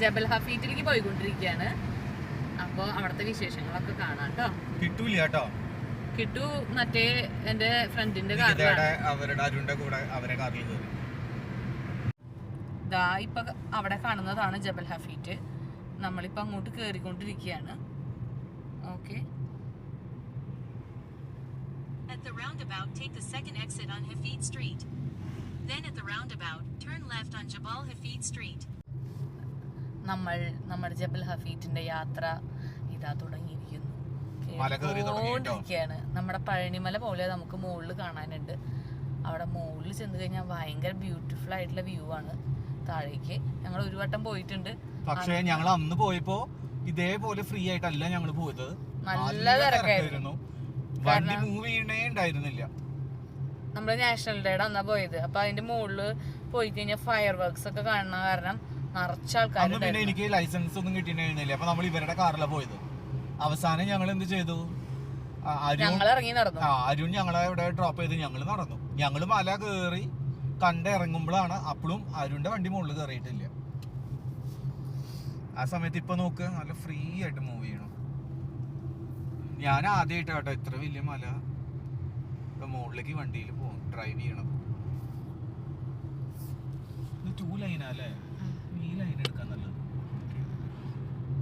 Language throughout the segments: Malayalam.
ജബൽ ഹഫീറ്റിലേക്ക് പോയിക്കൊണ്ടിരിക്കുകയാണ്. അപ്പൊ അവിടുത്തെ വിശേഷങ്ങളൊക്കെ കാണാം കേട്ടോ. കിട്ടൂല കേട്ടോ, കിട്ടു മറ്റേ എന്റെ ഫ്രണ്ടിന്റെ കാറിലാണ്. ദാ ഇപ്പൊ അവിടെ കാണുന്നതാണ് ജബൽ ഹഫീറ്റ്. നമ്മളിപ്പോ അങ്ങോട്ട് കേറിക്കൊണ്ടിരിക്കുകയാണ്. Okay. At the roundabout, take the second exit on Hafid Street. Then at the roundabout, turn left on Jabal Hafid Street. നമ്മുടെ ജബൽ ഹഫീറ്റിന്റെ യാത്ര ഇതാ തുടങ്ങിയിരിക്കുന്നു. കേറിക്കൊണ്ടിരിക്കുകയാണ്. നമ്മുടെ പഴനിമല പോലെ നമുക്ക് മുകളിൽ കാണാനുണ്ട്. അവിടെ മുകളിൽ ചെന്ന് കഴിഞ്ഞാൽ ഭയങ്കര ബ്യൂട്ടിഫുൾ ആയിട്ടുള്ള വ്യൂ ആണ് താഴേക്ക്. ഞങ്ങൾ ഒരു വട്ടം പോയിട്ടുണ്ട്. പക്ഷേ ഞങ്ങൾ അന്ന് പോയപ്പോ ഇതേപോലെ ഫ്രീ ആയിട്ടല്ല ഞങ്ങൾ പോയത്. നല്ല തിരക്കായിരുന്നു. വണ്ടി മൂവ് ചെയ്യണേ ഉണ്ടായിരുന്നില്ല. നമ്മള് നാഷണൽ ഡേയുടെ അന്നാ പോയത്. അപ്പൊ അതിന്റെ മുകളില് പോയി കഴിഞ്ഞാൽ ഫയർ വർക്ക്സ് ഒക്കെ കാണുന്ന കാരണം നിറച്ച ആൾക്കാർ. പിന്നെ എനിക്ക് ലൈസൻസ് ഒന്നും കിട്ടിയിട്ടുണ്ടായിരുന്നില്ല. അപ്പൊ നമ്മൾ ഇവരുടെ കാറിലാണ് പോയത്. അവസാനം ഞങ്ങൾ എന്ത് ചെയ്തു, അരുൺ ഞങ്ങളെ ഇവിടെ ഡ്രോപ്പ് ചെയ്ത് ഞങ്ങൾ നടന്നു. ഞങ്ങൾ മല കേറി കണ്ടിറങ്ങുമ്പോഴാണ് അപ്പോഴും അരുണിന്റെ വണ്ടി മുകളിൽ കയറിയിട്ടില്ല. ആ സമയത്ത് ഇപ്പൊ നോക്ക്, നല്ല ഫ്രീ ആയിട്ട് മൂവ് ചെയ്യണം. ഞാൻ ആദ്യമായിട്ട് കേട്ടോ ഇത്ര വലിയ മല മുകളിലേക്ക് വണ്ടിയിൽ പോകും ഡ്രൈവ് ചെയ്യണം. 2 ലൈനാ അല്ലേ? ഈ ലൈൻ എടുക്കാൻ നല്ലത്.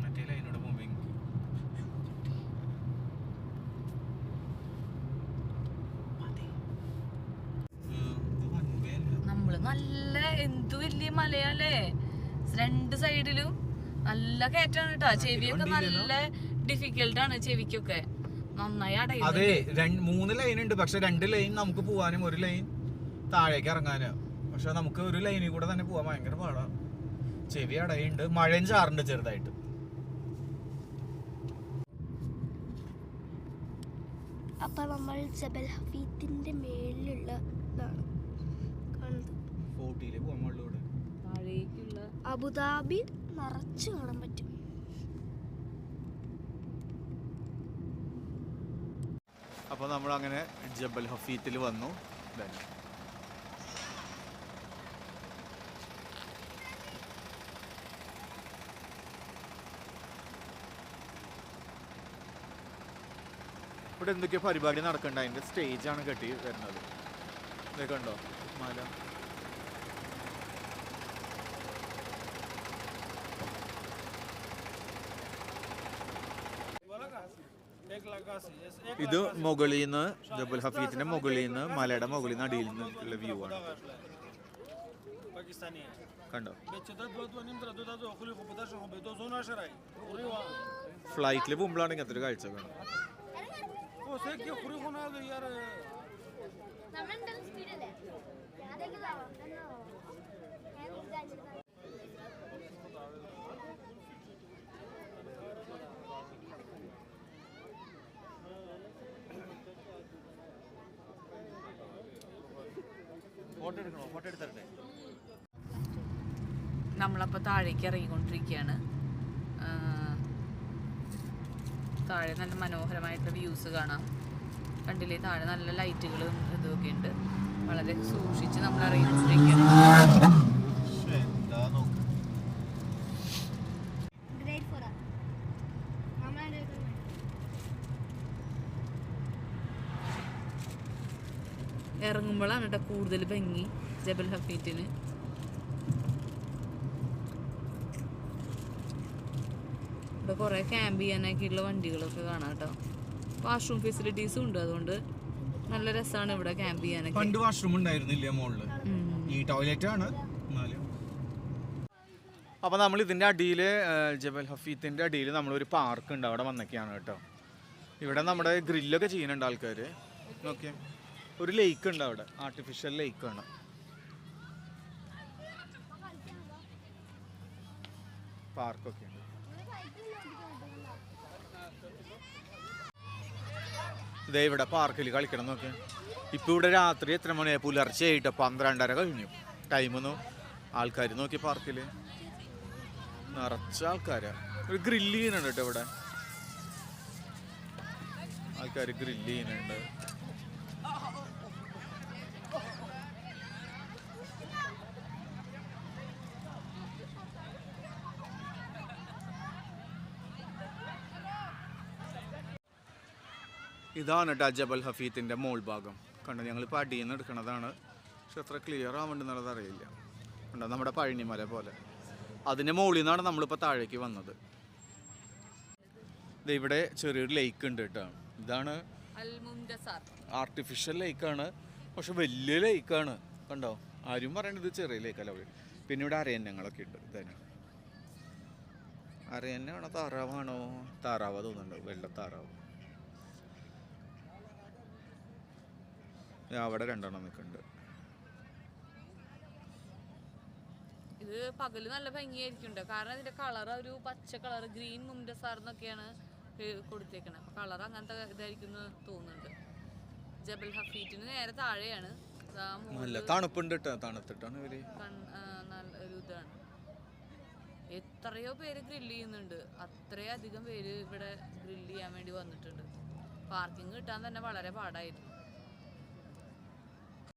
മറ്റേ ലൈനോട് പോകുമ്പോ നമ്മള് നല്ല എന്ത് വലിയ മലയല്ലേ, 2 സൈഡിലും നല്ല കയറ്റാണ് കേട്ടോ. ചെവിയൊക്കെ നല്ല ഡിഫിക്കൽട്ട് ആണ് ചെവിക്കൊക്കെ. നന്നായി അടയും. അതെ, 3 ലൈൻ ഉണ്ട്. പക്ഷെ 2 ലൈൻ നമുക്ക് പോവാനും 1 ലൈൻ താഴേക്ക് ഇറങ്ങാനും. പക്ഷെ നമുക്ക് ഒരു ലൈനിൽ കൂടെ തന്നെ പോവാൻ ഭയങ്കര പാടാണ്. ചെവി അടയുണ്ട്, മഴയും ചാറുണ്ട് ചെറുതായിട്ട്. അപ്പൊ നമ്മൾ ജബൽ ഹഫീത്തിന്റെ മേളിലുള്ളതാണ് കാണുന്നത്. അബുദാബി നിറച്ചു കാണാൻ പറ്റും. അപ്പോൾ നമ്മൾ അങ്ങനെ ജബൽ ഹഫീത്തിൽ വന്നു. ഇവിടെ എന്തൊക്കെയോ പരിപാടി നടക്കണ്ട. അതിൻ്റെ സ്റ്റേജാണ് കെട്ടി വരുന്നത്. ഇതൊക്കെ ഉണ്ടോ മല? ഇത് മുകളിൽ നിന്ന് ജബൽ ഹഫീത്തിന്റെ മുകളിൽ നിന്ന് മലയുടെ മുകളിൽ നിന്ന് അടിയിൽ നിന്നുള്ള വ്യൂ ആണ്. കണ്ടോ? ഫ്ലൈറ്റിൽ പോകുമ്പോഴാണ് ഇങ്ങനത്തെ ഒരു കാഴ്ച കാണും. നമ്മളപ്പോൾ താഴേക്ക് ഇറങ്ങിക്കൊണ്ടിരിക്കുകയാണ്. താഴെ നല്ല മനോഹരമായിട്ടുള്ള വ്യൂസ് കാണാം. കണ്ടില്ലേ, താഴെ നല്ല ലൈറ്റുകളും ഇതൊക്കെ ഉണ്ട്. വളരെ സൂക്ഷിച്ച് നമ്മൾ ഇറങ്ങിക്കൊണ്ടിരിക്കുകയാണ്. ഇറങ്ങുമ്പോഴാണ് കേട്ടോ കൂടുതൽ ഭംഗി ജബൽ ഹഫീറ്റിന്. ഇവിടെ കുറേ ക്യാമ്പ് ചെയ്യാനൊക്കെയുള്ള വണ്ടികളൊക്കെ കാണാം കേട്ടോ. വാഷ്റൂം ഫെസിലിറ്റീസും ഉണ്ട്. അതുകൊണ്ട് നല്ല രസമാണ് ഇവിടെ ക്യാമ്പ് ചെയ്യാനൊക്കെ. പണ്ട് വാഷ്റൂം ഉണ്ടായിരുന്നില്ല മുകളില്, ഈ ടോയ്ലറ്റ് ആണ്. അപ്പോൾ നമ്മൾ ഇതിൻ്റെ അടിയിൽ, ജബൽ ഹഫീത്തിൻ്റെ അടിയിൽ നമ്മളൊരു പാർക്ക് ഉണ്ട്, അവിടെ വന്നൊക്കെയാണ് കേട്ടോ. ഇവിടെ നമ്മുടെ ഗ്രില്ലൊക്കെ ചെയ്യുന്നുണ്ട് ആൾക്കാർ. ഓക്കെ, ഒരു ലേക്ക് ഉണ്ട് അവിടെ, ആർട്ടിഫിഷ്യൽ ലേക്കാണ്. പാർക്കൊക്കെ ഉണ്ട്. ഇതേ ഇവിടെ പാർക്കിൽ കളിക്കണം നോക്കെ. ഇപ്പം ഇവിടെ രാത്രി എത്ര മണിയായി? പുലർച്ചെയായിട്ട് 12:30 കഴിഞ്ഞു ടൈമൊന്നും. ആൾക്കാർ നോക്കി പാർക്കിൽ നിറച്ച ആൾക്കാരാണ്. ഒരു ഗ്രില്ല് ചെയ്യുന്നുണ്ട് കേട്ടോ ഇവിടെ. ആൾക്കാർ ഗ്രില്ല് ചെയ്യുന്നുണ്ട്. ഇതാണ് കേട്ടോ ജബൽ ഹഫീത്തിൻ്റെ മോൾ ഭാഗം. കണ്ടോ, ഞങ്ങളിപ്പോൾ അടിയിൽ നിന്ന് എടുക്കണതാണ്. പക്ഷെ എത്ര ക്ലിയർ ആവുന്നുണ്ടെന്നുള്ളത് അറിയില്ല. കണ്ടോ, നമ്മുടെ പഴനിമല പോലെ. അതിൻ്റെ മുകളിൽ നിന്നാണ് നമ്മളിപ്പോൾ താഴേക്ക് വന്നത്. ഇവിടെ ചെറിയൊരു ലേക്ക് ഉണ്ട് കേട്ടോ. ഇതാണ് ആർട്ടിഫിഷ്യൽ ലേക്കാണ്, പക്ഷെ വലിയ ലേക്കാണ്. കണ്ടോ, ആരും പറയണത് ചെറിയ ലേക്കല്ല. പിന്നെ ഇവിടെ അരയന്നങ്ങളൊക്കെ ഉണ്ട്. ഇതന്നെ അരയന്നാണോ താറാവാണോ? താറാവാ തോന്നുന്നുണ്ട്, വെള്ള താറാവ്. അവിടെ 2 എണ്ണം നിൽക്കുന്നുണ്ട്. ഇത് പകല് നല്ല ഭംഗിയായിരിക്കും, കാരണം ഇതിന്റെ കളർ ഒരു പച്ച കളർ, ഗ്രീൻ മുംഡസാർ എന്നൊക്കെയാണ് കൊടുത്തേക്കണത്. അപ്പൊ കളർ അങ്ങനത്തെ ഇതായിരിക്കും തോന്നുന്നുണ്ട്. ജബൽ ഹഫീറ്റിന് നേരെ താഴെയാണ്. നല്ല തണുപ്പുണ്ട് കേട്ടോ, തണുത്തിട്ടാണ് ഇവര്. നല്ലൊരു ഇതാണ്. എത്രയോ പേര് ഗ്രില്ല് ചെയ്യുന്നുണ്ട്. അത്രയധികം പേര് ഇവിടെ ഗ്രില്ല് ചെയ്യാൻ വേണ്ടി വന്നിട്ടുണ്ട്. പാർക്കിംഗ് കിട്ടാൻ തന്നെ വളരെ പാടായിരുന്നു.